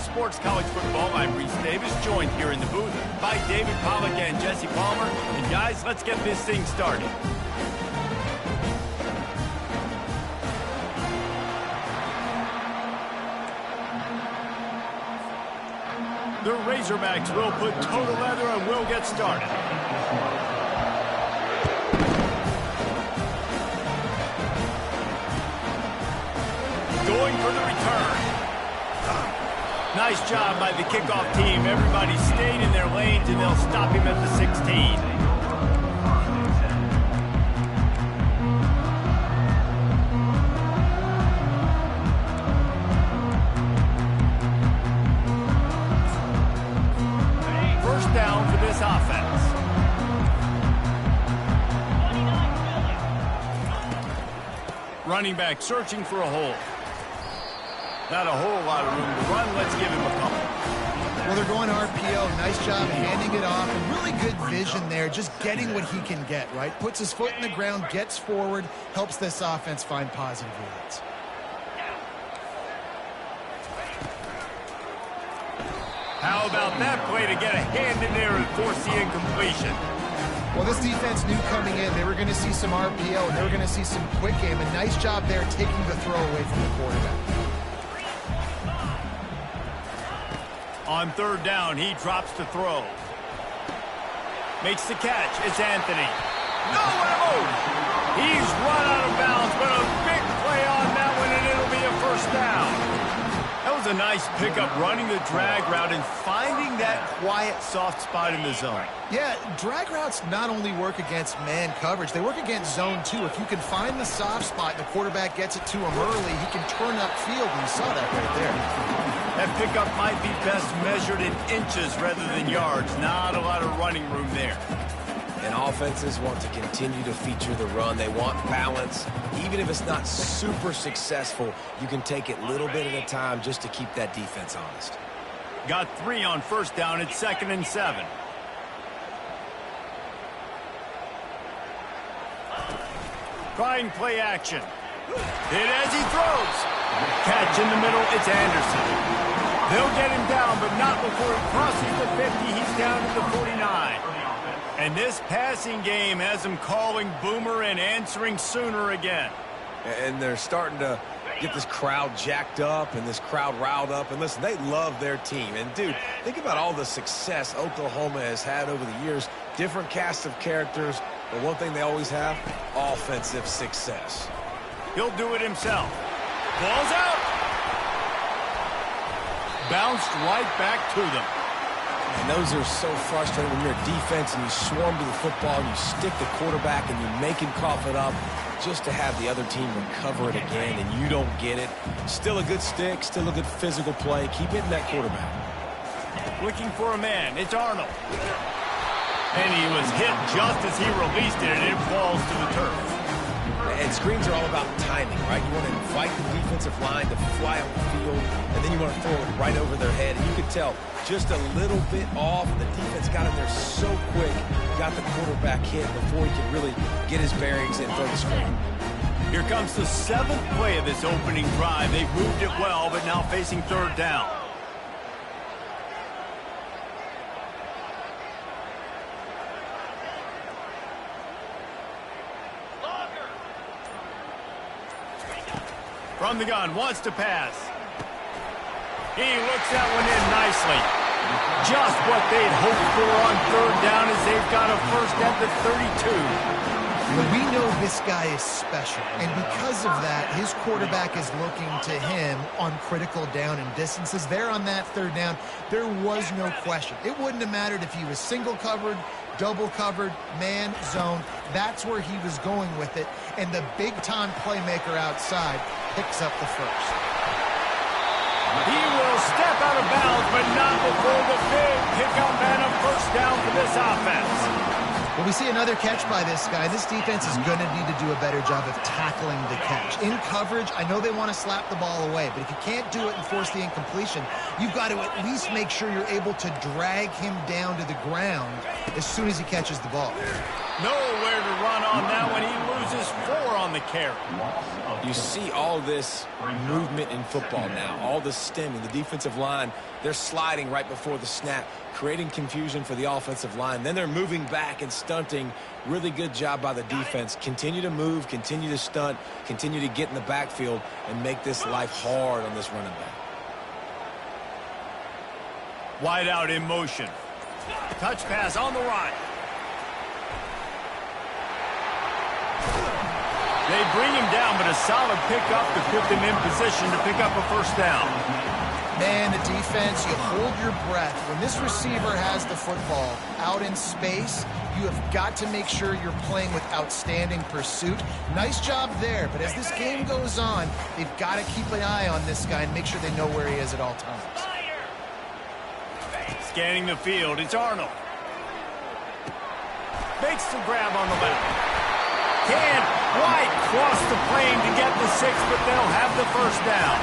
Sports College Football. I'm Reese Davis, joined here in the booth by David Pollack and Jesse Palmer. And guys, let's get this thing started. The Razorbacks will put total leather and will get started. Going for the return. Nice job by the kickoff team. Everybody stayed in their lanes, and they'll stop him at the 16. First down for this offense. Running back searching for a hole. Not a whole lot of room to run. Let's give him a couple. Well, they're going RPO. Nice job handing it off. And really good vision there, just getting what he can get, right? Puts his foot in the ground, gets forward, helps this offense find positive yards. How about that play to get a hand in there and force the incompletion? Well, this defense knew coming in they were going to see some RPO, and they were going to see some quick game. A nice job there taking the throw away from the quarterback. On third down, he drops to throw. Makes the catch. It's Anthony. No! He's run out of bounds, but a big play on that one, and it'll be a first down. That was a nice pickup, running the drag route and finding that quiet, soft spot in the zone. Yeah, drag routes not only work against man coverage, they work against zone too. If you can find the soft spot, the quarterback gets it to him early, he can turn upfield, and you saw that right there. That pickup might be best measured in inches rather than yards. Not a lot of running room there. And offenses want to continue to feature the run. They want balance. Even if it's not super successful, you can take it little bit at a time just to keep that defense honest. Got 3 on first down. It's 2nd and 7. Trying play action. Hit as he throws. Catch in the middle. It's Anderson. They'll get him down, but not before he crosses the 50. He's down to the 49. And this passing game has him calling Boomer and answering Sooner again. And they're starting to get this crowd jacked up and this crowd riled up. And listen, they love their team. And, dude, think about all the success Oklahoma has had over the years. Different cast of characters. But one thing they always have, offensive success. He'll do it himself. Ball's out. Bounced right back to them. And those are so frustrating when you're a defense and you swarm to the football, and you stick the quarterback and you make him cough it up just to have the other team recover it again and you don't get it. Still a good stick, still a good physical play. Keep hitting that quarterback. Looking for a man. It's Arnold. And he was hit just as he released it, and it falls to the turf. And screens are all about timing, right? You want to invite the defensive line to fly up the field, and then you want to throw it right over their head. And you could tell just a little bit off, and the defense got in there so quick, got the quarterback hit before he could really get his bearings and throw the screen. Here comes the 7th play of this opening drive. They've moved it well, but now facing third down. From the gun, wants to pass. He looks that one in nicely. Just what they'd hoped for on third down as they've got a first at the 32. We know this guy is special, and because of that, his quarterback is looking to him on critical down and distances. There on that third down, there was no question. It wouldn't have mattered if he was single covered, double covered, man, zone. That's where he was going with it, and the big-time playmaker outside picks up the first. He will step out of bounds, but not before the big pickup and a first down for this offense. Well, we see another catch by this guy. This defense is going to need to do a better job of tackling the catch. In coverage, I know they want to slap the ball away, but if you can't do it and force the incompletion, you've got to at least make sure you're able to drag him down to the ground as soon as he catches the ball. Nowhere to run on that one. He loses 4 on the carry. You see all this movement in football now, all the stemming. The defensive line, they're sliding right before the snap, creating confusion for the offensive line. Then they're moving back and stunting. Really good job by the defense. Continue to move, continue to stunt, continue to get in the backfield and make this life hard on this running back. Wide out in motion. Touch pass on the right. They bring him down, but a solid pickup to put them in position to pick up a first down. Man, the defense, you hold your breath. When this receiver has the football out in space, you have got to make sure you're playing with outstanding pursuit. Nice job there, but as this game goes on, they've got to keep an eye on this guy and make sure they know where he is at all times. Scanning the field, it's Arnold. Makes the grab on the left. Can White cross the plane to get the 6, but they'll have the first down.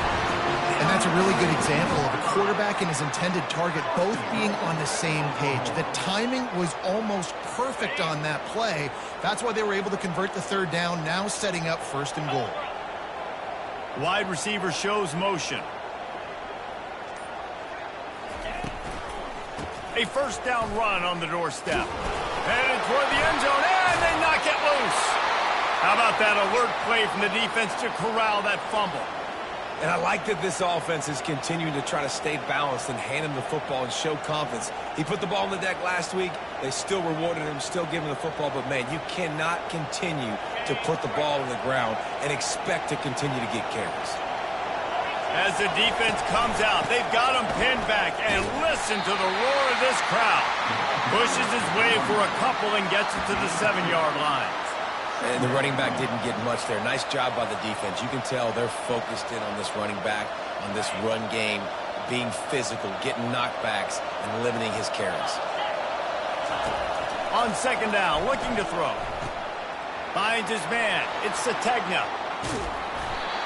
And that's a really good example of a quarterback and his intended target both being on the same page. The timing was almost perfect on that play. That's why they were able to convert the 3rd down, now setting up 1st and goal. Wide receiver shows motion. A first down run on the doorstep. Headed toward the end zone, and they knock it loose. How about that alert play from the defense to corral that fumble? And I like that this offense is continuing to try to stay balanced and hand him the football and show confidence. He put the ball on the deck last week. They still rewarded him, still giving him the football. But, man, you cannot continue to put the ball on the ground and expect to continue to get carries. As the defense comes out, they've got him pinned back, and listen to the roar of this crowd. Pushes his way for a couple and gets it to the 7-yard line. And the running back didn't get much there. Nice job by the defense. You can tell they're focused in on this running back, on this run game, being physical, getting knockbacks, and limiting his carries. On 2nd down, looking to throw. Finds his man. It's Sategna.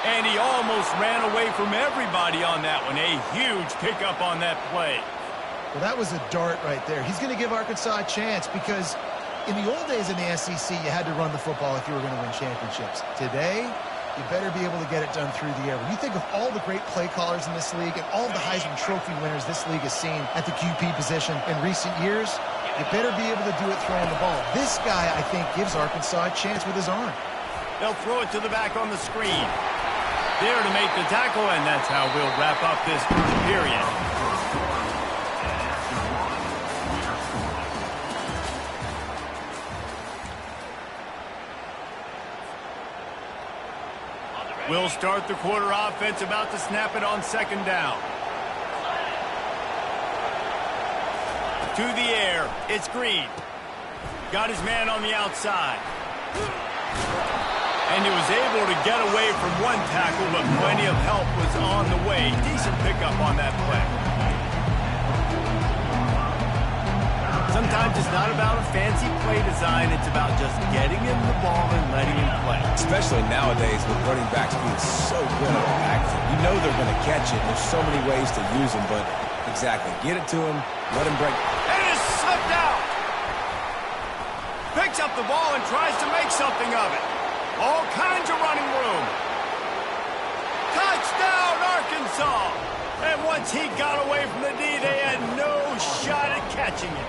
And he almost ran away from everybody on that one. A huge pickup on that play. Well, that was a dart right there. He's going to give Arkansas a chance because in the old days in the SEC, you had to run the football if you were going to win championships. Today, you better be able to get it done through the air. When you think of all the great play callers in this league and all the Heisman Trophy winners this league has seen at the QP position in recent years, you better be able to do it throwing the ball. This guy, I think, gives Arkansas a chance with his arm. They'll throw it to the back on the screen. There to make the tackle, and that's how we'll wrap up this first period. We'll start the quarter offense, about to snap it on 2nd down. To the air, it's Green. Got his man on the outside. And he was able to get away from one tackle, but plenty of help was on the way. Decent pickup on that play. Sometimes it's not about a fancy play design. It's about just getting him the ball and letting him play. Especially nowadays with running backs being so good at the backfield. You know they're going to catch it. There's so many ways to use them, but exactly. Get it to him, let him break. And it is slipped out. Picks up the ball and tries to make something of it. All kinds of running room. Touchdown, Arkansas. And once he got away from the D, they had no shot at catching it.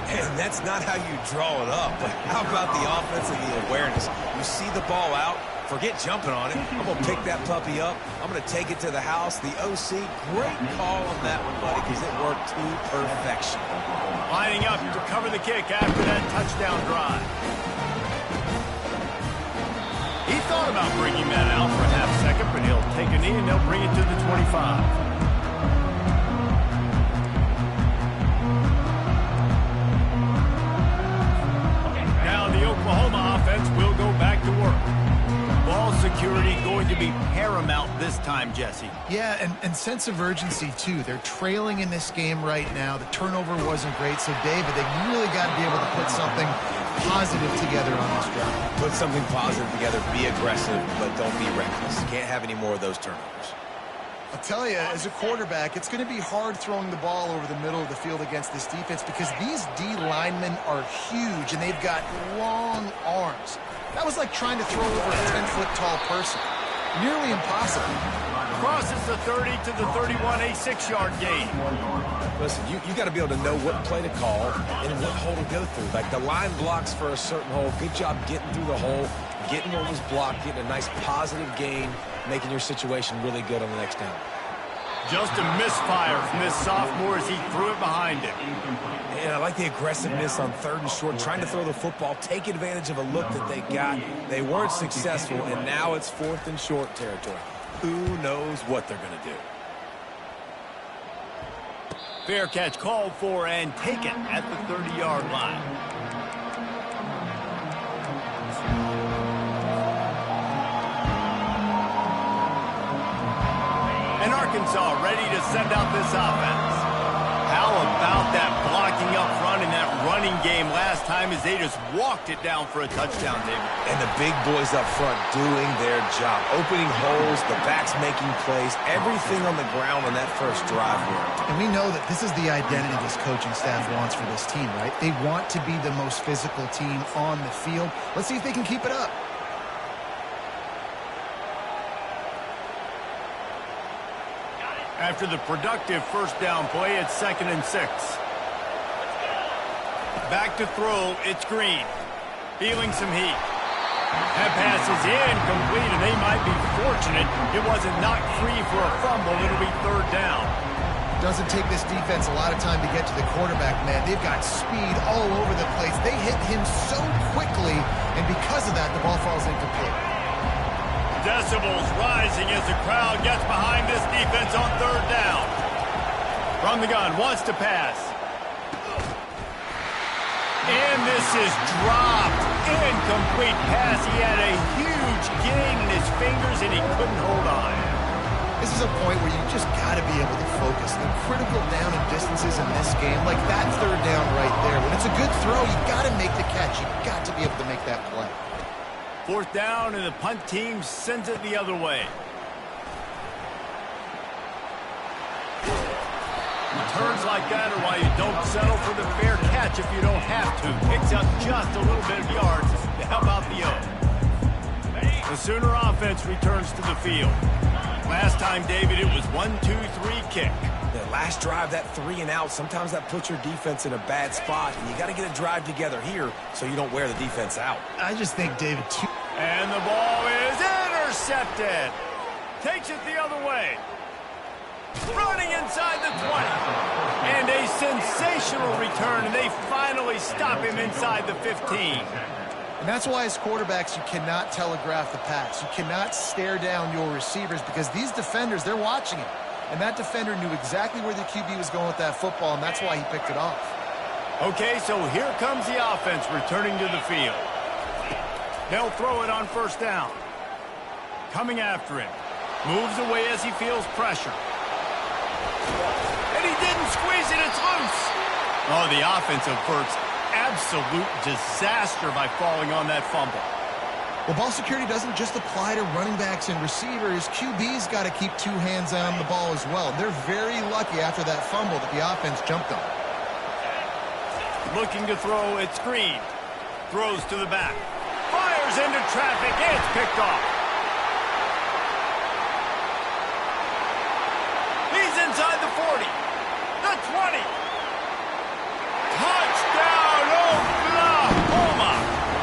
And that's not how you draw it up. But how about the offense and the awareness? You see the ball out, forget jumping on it. I'm going to pick that puppy up. I'm going to take it to the house. The OC, great call on that one, buddy, because it worked to perfection. Lining up to cover the kick after that touchdown drive. He thought about bringing that out for a half second, but he'll take a knee and they'll bring it to the 25. Now the Oklahoma offense will go back to work. Ball security going to be paramount this time, Jesse. Yeah, and sense of urgency, too. They're trailing in this game right now. The turnover wasn't great, so David, they really got to be able to put something positive together on this drive. Put something positive together, be aggressive, but don't be reckless. Can't have any more of those turnovers. I'll tell you, as a quarterback, it's going to be hard throwing the ball over the middle of the field against this defense because these D linemen are huge and they've got long arms. That was like trying to throw over a 10-foot tall person. Nearly impossible. Crosses the 30 to the 31, a 6-yard gain. Listen, you got to be able to know what play to call and what hole to go through. Like the line blocks for a certain hole. Good job getting through the hole, getting what was blocked, getting a nice positive gain, making your situation really good on the next down. Just a misfire from this sophomore as he threw it behind him. And I like the aggressiveness on 3rd and short, trying to throw the football, take advantage of a look that they got. They weren't successful, and now it's 4th and short territory. Who knows what they're going to do? Fair catch called for and taken at the 30-yard line. And Arkansas ready to send out this offense. How about that blocking up front in that running game last time as they just walked it down for a touchdown, David? And the big boys up front doing their job. Opening holes, the backs making plays, everything on the ground on that first drive worked. And we know that this is the identity this coaching staff wants for this team, right? They want to be the most physical team on the field. Let's see if they can keep it up. After the productive first down play, it's 2nd and 6. Back to throw, it's Green. Feeling some heat. That pass is incomplete, and they might be fortunate it wasn't knocked free for a fumble. It'll be 3rd down. Doesn't take this defense a lot of time to get to the quarterback, man. They've got speed all over the place. They hit him so quickly, and because of that, the ball falls incomplete. Decibels rising as the crowd gets behind this defense on 3rd down. From the gun, wants to pass. And this is dropped. Incomplete pass. He had a huge gain in his fingers, and he couldn't hold on. This is a point where you just got to be able to focus. The critical down and distances in this game, like that 3rd down right there. When it's a good throw, you got to make the catch. You got to be able to make that play. 4th down, and the punt team sends it the other way. Returns like that are why you don't settle for the fair catch if you don't have to. Picks up just a little bit of yards to help out the O. The Sooner offense returns to the field. Last time, David, it was 1-2-3 kick. That last drive, that 3 and out, sometimes that puts your defense in a bad spot, and you got to get a drive together here so you don't wear the defense out. I just think, David, and the ball is intercepted. Takes it the other way. Running inside the 20. And a sensational return, and they finally stop him inside the 15. And that's why as quarterbacks, you cannot telegraph the pass. You cannot stare down your receivers because these defenders, they're watching it. And that defender knew exactly where the QB was going with that football, and that's why he picked it off. Okay, so here comes the offense returning to the field. They'll throw it on 1st down. Coming after him. Moves away as he feels pressure. And he didn't squeeze it, it's loose. Oh, the offense averts absolute disaster by falling on that fumble. Well, ball security doesn't just apply to running backs and receivers. QB's got to keep 2 hands on the ball as well. They're very lucky after that fumble that the offense jumped on. Looking to throw, it's Green. Throws to the back. Fires into traffic, it's picked off. He's inside the 40. The 20. Touchdown, Oklahoma!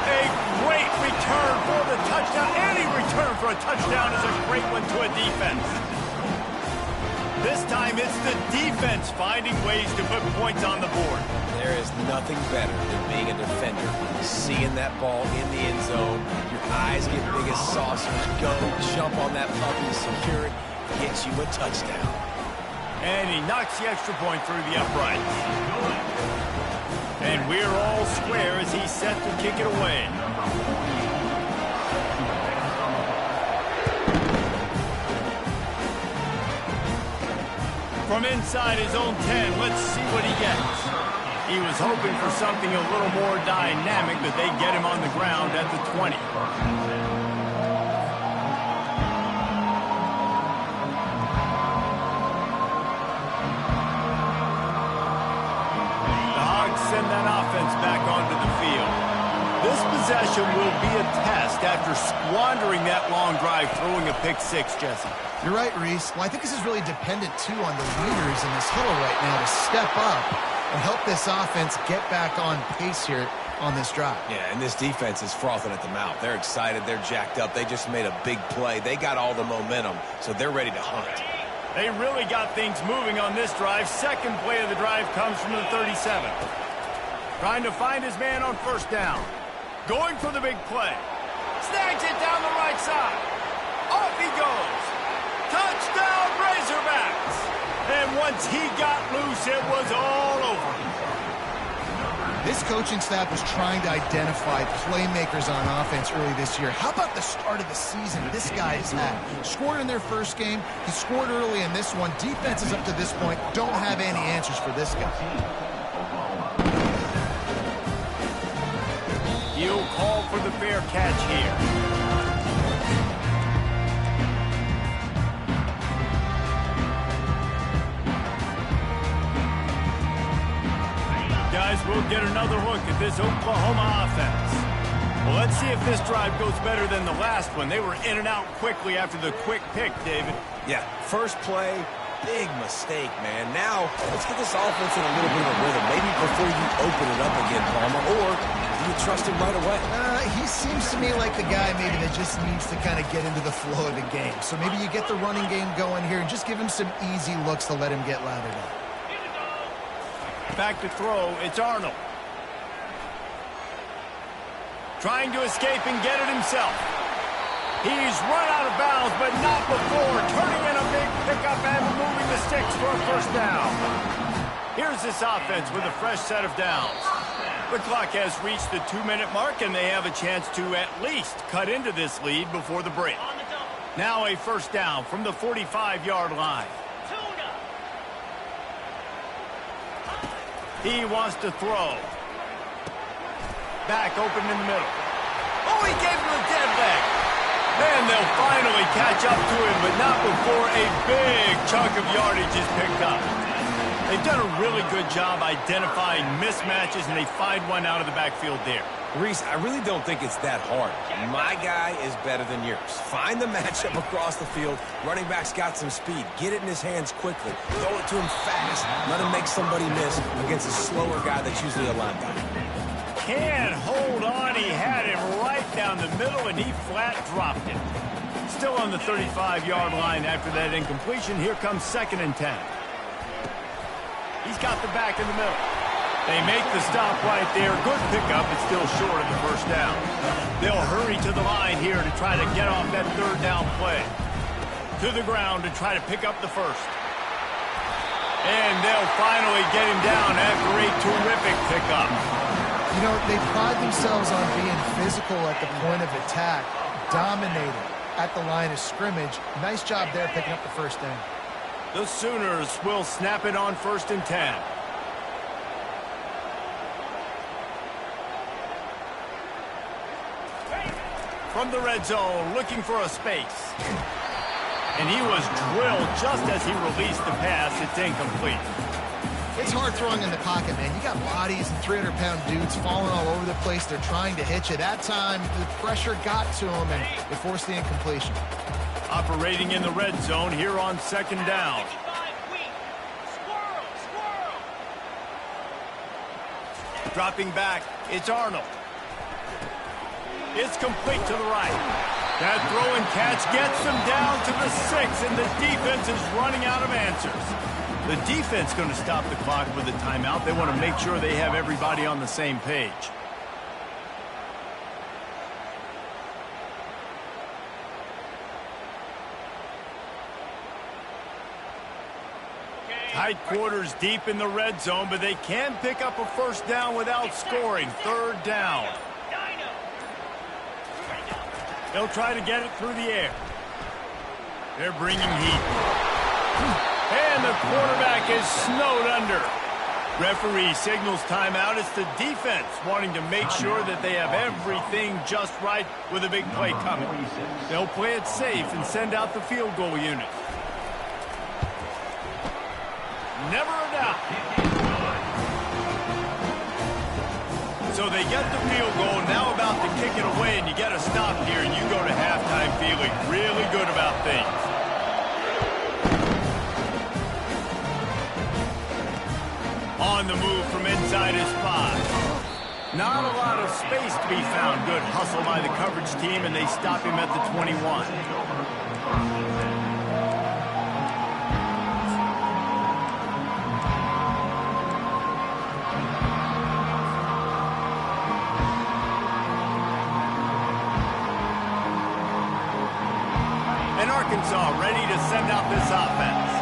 A great return for the touchdown. Any return for a touchdown is a great one to a defense. This time it's the defense finding ways to put points on the board. There is nothing better than being a defender. Seeing that ball in the end zone, your eyes get big as saucers, go, jump on that puppy, secure it, gets you a touchdown. And he knocks the extra point through the uprights. And we're all square as he's set to kick it away. From inside his own 10, let's see what he gets. He was hoping for something a little more dynamic, but they get him on the ground at the 20. offense back onto the field. This possession will be a test after squandering that long drive, throwing a pick six, Jesse. You're right, Reese. Well, I think this is really dependent, too, on the leaders in this huddle right now to step up and help this offense get back on pace here on this drive. Yeah, and this defense is frothing at the mouth. They're excited. They're jacked up. They just made a big play. They got all the momentum, so they're ready to hunt. They really got things moving on this drive. Second play of the drive comes from the 37. Trying to find his man on first down. Going for the big play. Snags it down the right side. Off he goes. Touchdown, Razorbacks. And once he got loose, it was all over. This coaching staff was trying to identify playmakers on offense early this year. How about the start of the season this guy's had? Scored in their first game. He scored early in this one. Defenses up to this point don't have any answers for this guy. He'll call for the fair catch here. Guys, we'll get another look at this Oklahoma offense. Well, let's see if this drive goes better than the last one. They were in and out quickly after the quick pick, David. Yeah, first play, big mistake, man. Now, let's get this offense in a little bit of a rhythm. Maybe before you open it up again, Palmer, or do you trust him right away? He seems to me like the guy maybe that just needs to kind of get into the flow of the game. So maybe you get the running game going here and just give him some easy looks to let him get lathered up. Back to throw, it's Arnold. Trying to escape and get it himself. He's run out of bounds, but not before turning in a big pickup and moving the sticks for a first down. Here's this offense with a fresh set of downs. The clock has reached the 2-minute mark, and they have a chance to at least cut into this lead before the break. Now a first down from the 45-yard line. He wants to throw. Back open in the middle. Oh, he gave him a dead leg. And they'll finally catch up to him, but not before a big chunk of yardage is picked up. They've done a really good job identifying mismatches, and they find one out of the backfield there. Reese, I really don't think it's that hard. My guy is better than yours. Find the matchup across the field. Running back's got some speed. Get it in his hands quickly. Throw it to him fast. Let him make somebody miss against a slower guy that's usually a linebacker. Can't hold on. He had him right down the middle, and he flat dropped it. Still on the 35-yard line after that incompletion. Here comes 2nd and 10. He's got the back in the middle. They make the stop right there. Good pickup, but still short of the first down. They'll hurry to the line here to try to get off that 3rd down play. To the ground to try to pick up the first. And they'll finally get him down after a terrific pickup. You know, they pride themselves on being physical at the point of attack, dominating at the line of scrimmage. Nice job there picking up the first down. The Sooners will snap it on 1st and 10. From the red zone, looking for a space. And he was drilled just as he released the pass. It's incomplete. It's hard throwing in the pocket, man. You got bodies and 300-pound dudes falling all over the place. They're trying to hit you. That time, the pressure got to him, and they forced the incompletion. Operating in the red zone here on 2nd down. Dropping back, it's Arnold. It's complete to the right. That throw and catch gets them down to the 6, and the defense is running out of answers. The defense going to stop the clock with a timeout. They want to make sure they have everybody on the same page. Tight quarters deep in the red zone, but they can pick up a first down without scoring. 3rd down. They'll try to get it through the air. They're bringing heat. And the quarterback is snowed under. Referee signals timeout. It's the defense wanting to make sure that they have everything just right with a big play coming. They'll play it safe and send out the field goal unit. Never a doubt. So they get the field goal, now about to kick it away, and you get a stop here, and you go to halftime feeling really good about things. On the move from inside his 5. Not a lot of space to be found. Good hustle by the coverage team, and they stop him at the 21. And Arkansas ready to send out this offense.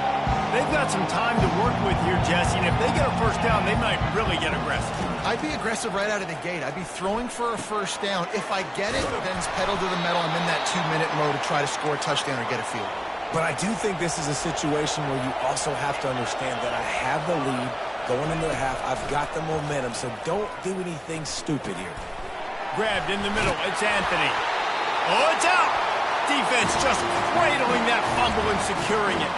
They've got some time to work with here, Jesse, and if they get a first down, they might really get aggressive. I'd be aggressive right out of the gate. I'd be throwing for a first down. If I get it, then it's pedal to the metal. I'm in that 2-minute mode to try to score a touchdown or get a field. But I do think this is a situation where you also have to understand that I have the lead going into the half. I've got the momentum, so don't do anything stupid here. Grabbed in the middle. It's Anthony. Oh, it's out. Defense just cradling that fumble and securing it.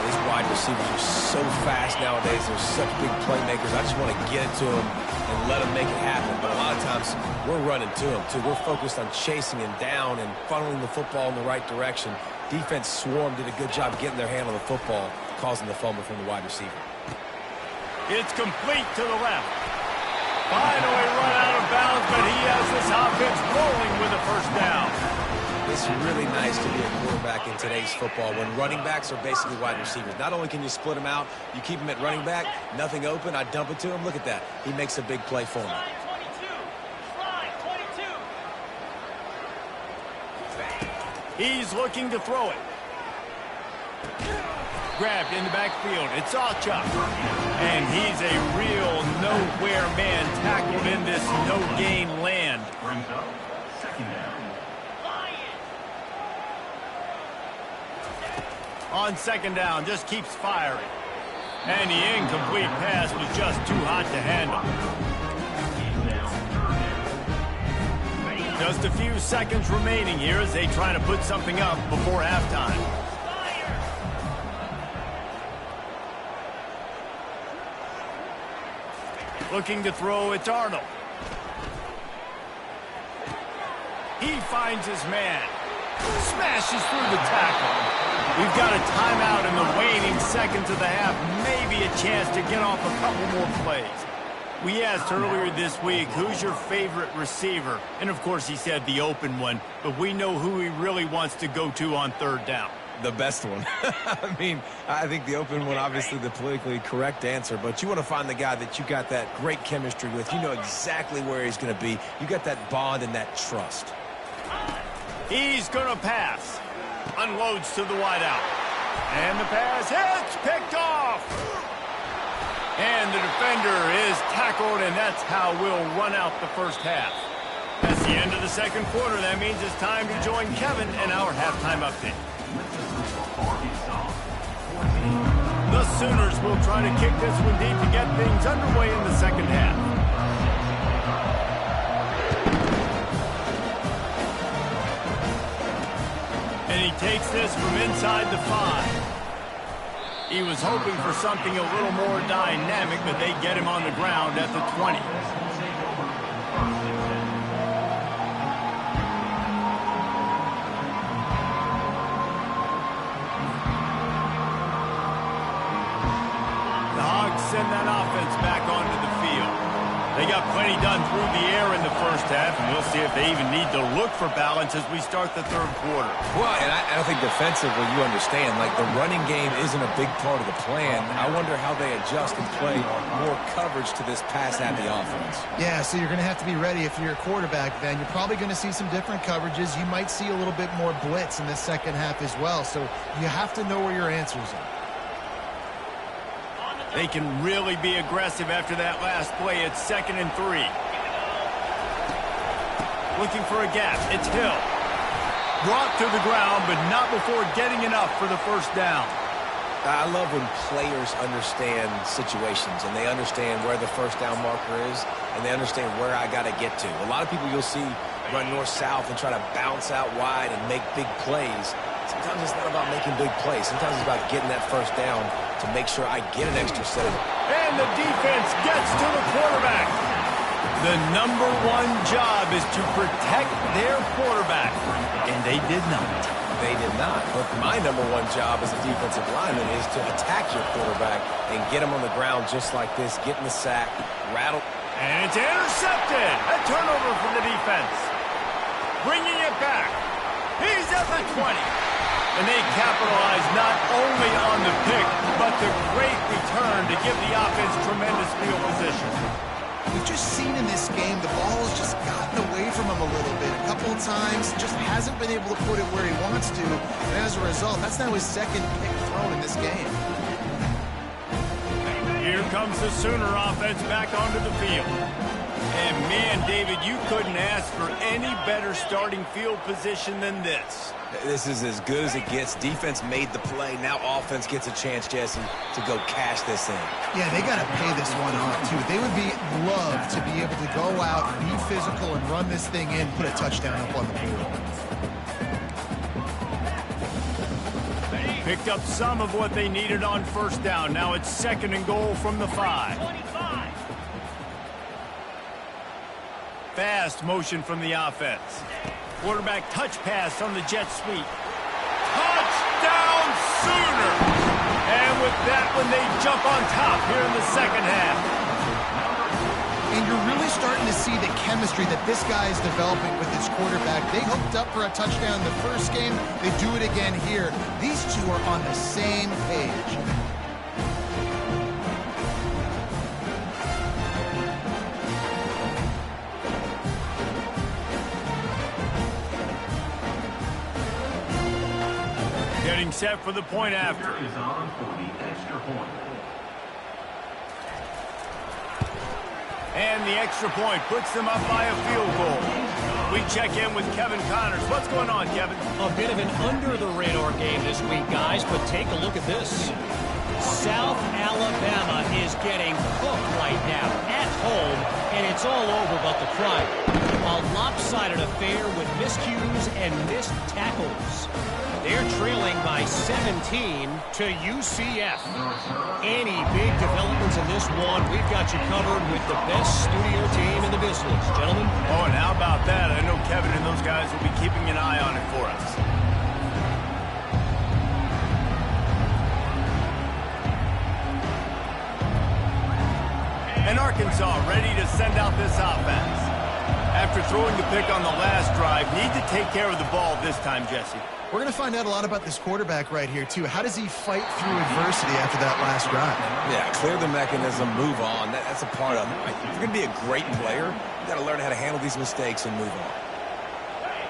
These wide receivers are so fast nowadays. They're such big playmakers. I just want to get it to them and let them make it happen. But a lot of times, we're running to them, too. We're focused on chasing him down and funneling the football in the right direction. Defense swarmed, did a good job getting their hand on the football, causing the fumble from the wide receiver. It's complete to the left. Finally run out of bounds, but he has this offense rolling with a first down. It's really nice to be a quarterback in today's football when running backs are basically wide receivers. Not only can you split them out, you keep them at running back, nothing open, I dump it to him. Look at that. He makes a big play for me. He's looking to throw it. Grabbed in the backfield. It's Sawchuk. And he's a real nowhere man tackled in this no-gain land. On second down, just keeps firing. And the incomplete pass was just too hot to handle. Just a few seconds remaining here as they try to put something up before halftime. Looking to throw, it's Arnold. He finds his man. Smashes through the tackle. We've got a timeout in the waning seconds of the half. Maybe a chance to get off a couple more plays. We asked earlier this week, who's your favorite receiver? And, of course, he said the open one. But we know who he really wants to go to on third down. The best one. I mean, I think the open one, obviously the politically correct answer. But you want to find the guy that you got that great chemistry with. You know exactly where he's going to be. You got that bond and that trust. He's going to pass. Unloads to the wideout. And the pass hits. Picked off. And the defender is tackled, and that's how we'll run out the first half. That's the end of the second quarter. That means it's time to join Kevin in our halftime update. The Sooners will try to kick this one deep to get things underway in the second half. And he takes this from inside the 5. He was hoping for something a little more dynamic, but they get him on the ground at the 20. The Hogs send that offense back onto the field. They got plenty done through the air in the first half, and we'll see if they even need to look for balance as we start the third quarter. Well, and I think defensively, you understand, like the running game isn't a big part of the plan. I wonder how they adjust and play more coverage to this pass-happy offense. Yeah, so you're going to have to be ready if you're a quarterback, then. You're probably going to see some different coverages. You might see a little bit more blitz in the second half as well, so you have to know where your answers are. They can really be aggressive after that last play. It's 2nd and 3. Looking for a gap. It's Hill. Brought to the ground, but not before getting enough for the first down. I love when players understand situations and they understand where the first down marker is and they understand where I got to get to. A lot of people you'll see run north-south and try to bounce out wide and make big plays. Sometimes it's not about making big plays. Sometimes it's about getting that first down to make sure I get an extra set of. And the defense gets to the quarterback. The number one job is to protect their quarterback, and they did not. They did not. But my number one job as a defensive lineman is to attack your quarterback and get him on the ground just like this, getting the sack, rattle. And it's intercepted. A turnover from the defense. Bringing it back. He's at the 20. And they capitalize not only on the pick, but the great return to give the offense tremendous field position. We've just seen in this game the ball has just gotten away from him a little bit. A couple of times, just hasn't been able to put it where he wants to. And as a result, that's now his second pick thrown in this game. Here comes the Sooner offense back onto the field. And man, David, you couldn't ask for any better starting field position than this. This is as good as it gets. Defense made the play. Now offense gets a chance, Jesse, to go cash this in. Yeah, they got to pay this one off, too. They would love to be able to go out, be physical, and run this thing in, put a touchdown up on the board. Picked up some of what they needed on first down. Now it's 2nd and goal from the 5. Fast motion from the offense. Quarterback touch pass on the jet sweep. Touchdown Sooner! And with that one, they jump on top here in the second half. And you're really starting to see the chemistry that this guy is developing with his quarterback. They hooked up for a touchdown in the first game. They do it again here. These two are on the same page. Getting set for the point after. Is on for the extra point. And the extra point puts them up by a field goal. We check in with Kevin Connors. What's going on, Kevin? A bit of an under-the-radar game this week, guys, but take a look at this. South Alabama is getting cooked right now at home, and it's all over but the crying. A lopsided affair with miscues and missed tackles. They're trailing by 17 to UCF. Any big developments in this one, we've got you covered with the best studio team in the business. Gentlemen? Oh, and how about that? I know Kevin and those guys will be keeping an eye on it for us. And Arkansas ready to send out this offense. After throwing the pick on the last drive, need to take care of the ball this time, Jesse. We're going to find out a lot about this quarterback right here, too. How does he fight through adversity after that last drive? Yeah, clear the mechanism, move on. That's a part of it. Right? If you're going to be a great player, you got to learn how to handle these mistakes and move on.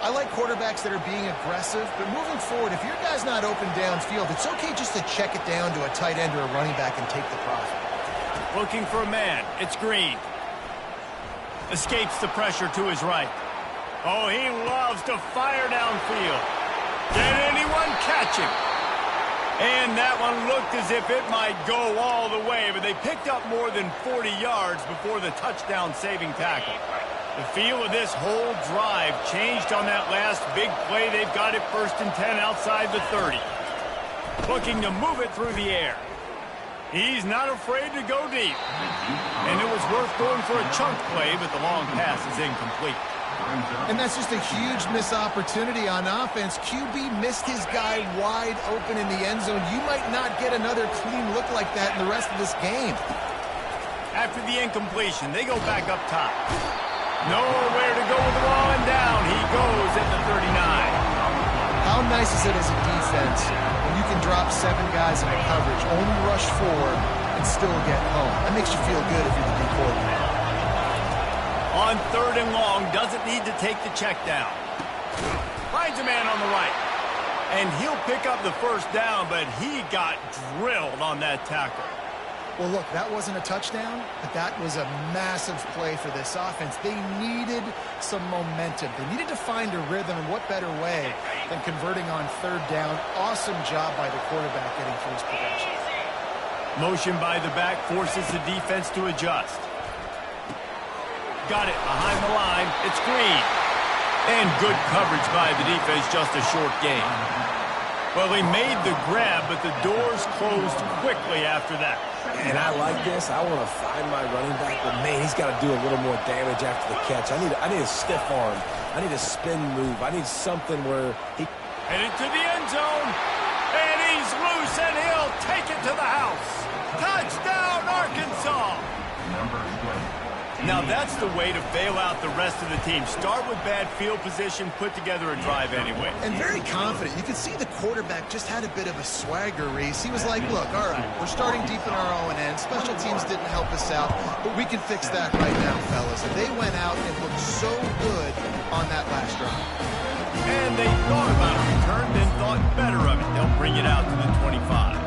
I like quarterbacks that are being aggressive, but moving forward, if your guy's not open downfield, it's okay just to check it down to a tight end or a running back and take the profit. Looking for a man. It's Green. Escapes the pressure to his right. Oh, he loves to fire downfield. Can anyone catch him? And that one looked as if it might go all the way, but they picked up more than 40 yards before the touchdown-saving tackle. The feel of this whole drive changed on that last big play. They've got it 1st and 10 outside the 30. Looking to move it through the air. He's not afraid to go deep. And it was worth going for a chunk play, but the long pass is incomplete. And that's just a huge missed opportunity on offense. QB missed his guy wide open in the end zone. You might not get another clean look like that in the rest of this game. After the incompletion, they go back up top. Nowhere to go with the ball, and down he goes at the 39. How nice is it as a defense when you can drop 7 guys in a coverage, only rush 4, and still get home? That makes you feel good if you're the D coordinator. On 3rd and long, doesn't need to take the check down. Finds a man on the right. And he'll pick up the 1st down, but he got drilled on that tackle. Well, look, that wasn't a touchdown, but that was a massive play for this offense. They needed some momentum. They needed to find a rhythm, and what better way than converting on 3rd down. Awesome job by the quarterback getting through his progression. Motion by the back forces the defense to adjust. Got it behind the line. It's Green. And good coverage by the defense, just a short gain. Well, he made the grab, but the doors closed quickly after that. And I like this. I want to find my running back, but man, he's got to do a little more damage after the catch. I need a stiff arm. I need a spin move. I need something where he... Headed to the end zone, and he's loose, and he'll take it to the house. Touchdown, Arkansas! Number 20. Now that's the way to bail out the rest of the team. Start with bad field position, put together a drive anyway. And very confident. You could see the quarterback just had a bit of a swagger race. He was like, look, all right, we're starting deep in our own end. Special teams didn't help us out, but we can fix that right now, fellas. And they went out and looked so good on that last drive. And they thought about a return, then thought better of it. They'll bring it out to the 25.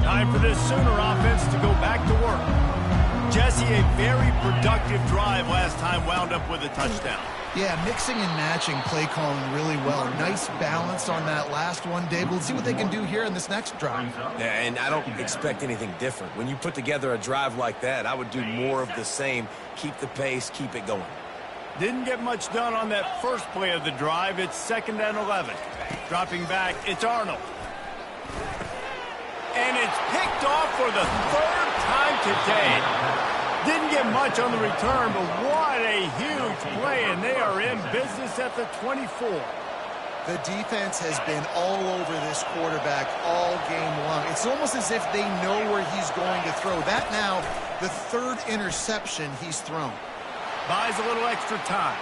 Time for this Sooner offense to go back to work. Jesse, a very productive drive last time, wound up with a touchdown. Yeah, mixing and matching play calling really well. Nice balance on that last one, Dave. We'll see what they can do here in this next drive. Yeah, and I don't expect anything different. When you put together a drive like that, I would do more of the same. Keep the pace, keep it going. Didn't get much done on that first play of the drive. It's 2nd and 11. Dropping back, it's Arnold. And it's picked off for the 3rd time today. Didn't get much on the return, but what a huge play, and they are in business at the 24. The defense has been all over this quarterback all game long. It's almost as if they know where he's going to throw. That now, the 3rd interception he's thrown. Buys a little extra time.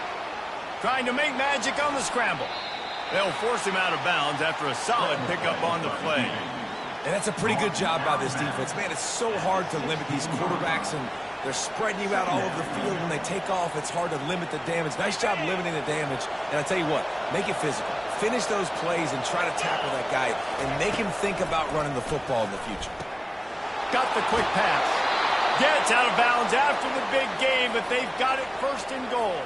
Trying to make magic on the scramble. They'll force him out of bounds after a solid pickup on the play. And that's a pretty good job by this defense. Man, it's so hard to limit these quarterbacks, and they're spreading you out all over the field. When they take off, it's hard to limit the damage. Nice job limiting the damage. And I tell you what, make it physical. Finish those plays and try to tackle that guy and make him think about running the football in the future. Got the quick pass. Gets out of bounds after the big game, but they've got it 1st and goal.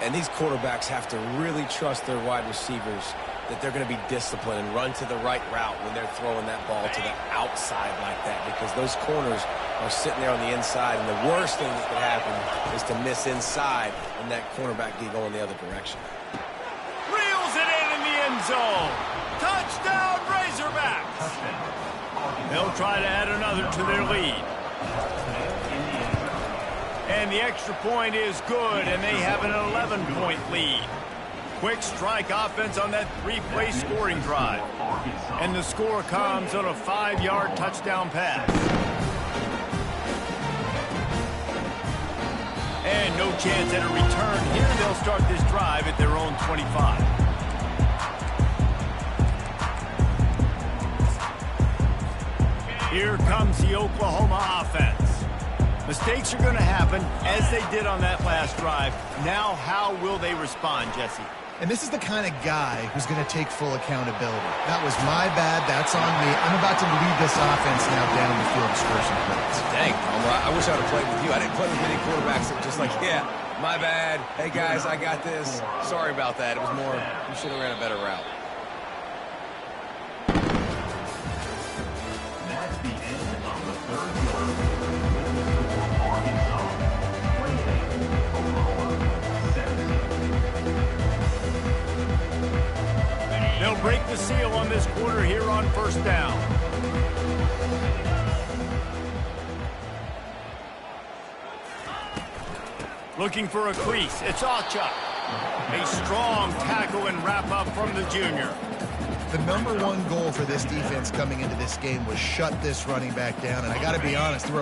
And these quarterbacks have to really trust their wide receivers that they're going to be disciplined and run to the right route when they're throwing that ball to the outside like that, because those corners are sitting there on the inside, and the worst thing that could happen is to miss inside and that cornerback be going the other direction. Reels it in the end zone. Touchdown, Razorback. They'll try to add another to their lead. And the extra point is good, and they have an 11-point lead. Quick strike offense on that 3-play scoring drive. And the score comes on a 5-yard touchdown pass. And no chance at a return here. They'll start this drive at their own 25. Here comes the Oklahoma offense. Mistakes are going to happen, as they did on that last drive. Now, how will they respond, Jesse? And this is the kind of guy who's going to take full accountability. That was my bad. That's on me. I'm about to lead this offense now down the field of scores and points. Dang, Palmer, I wish I would have played with you. I didn't play with many quarterbacks that were just like, yeah, my bad. Hey, guys, I got this. Sorry about that. It was more, you should have ran a better route. That's the end of the 3rd quarter. Arkansas 28, Oklahoma 17. They'll break the seal on this quarter here on 1st down. Looking for a crease. It's Achuk. A strong tackle and wrap up from the junior. The #1 goal for this defense coming into this game was shut this running back down. And I got to be honest, there were a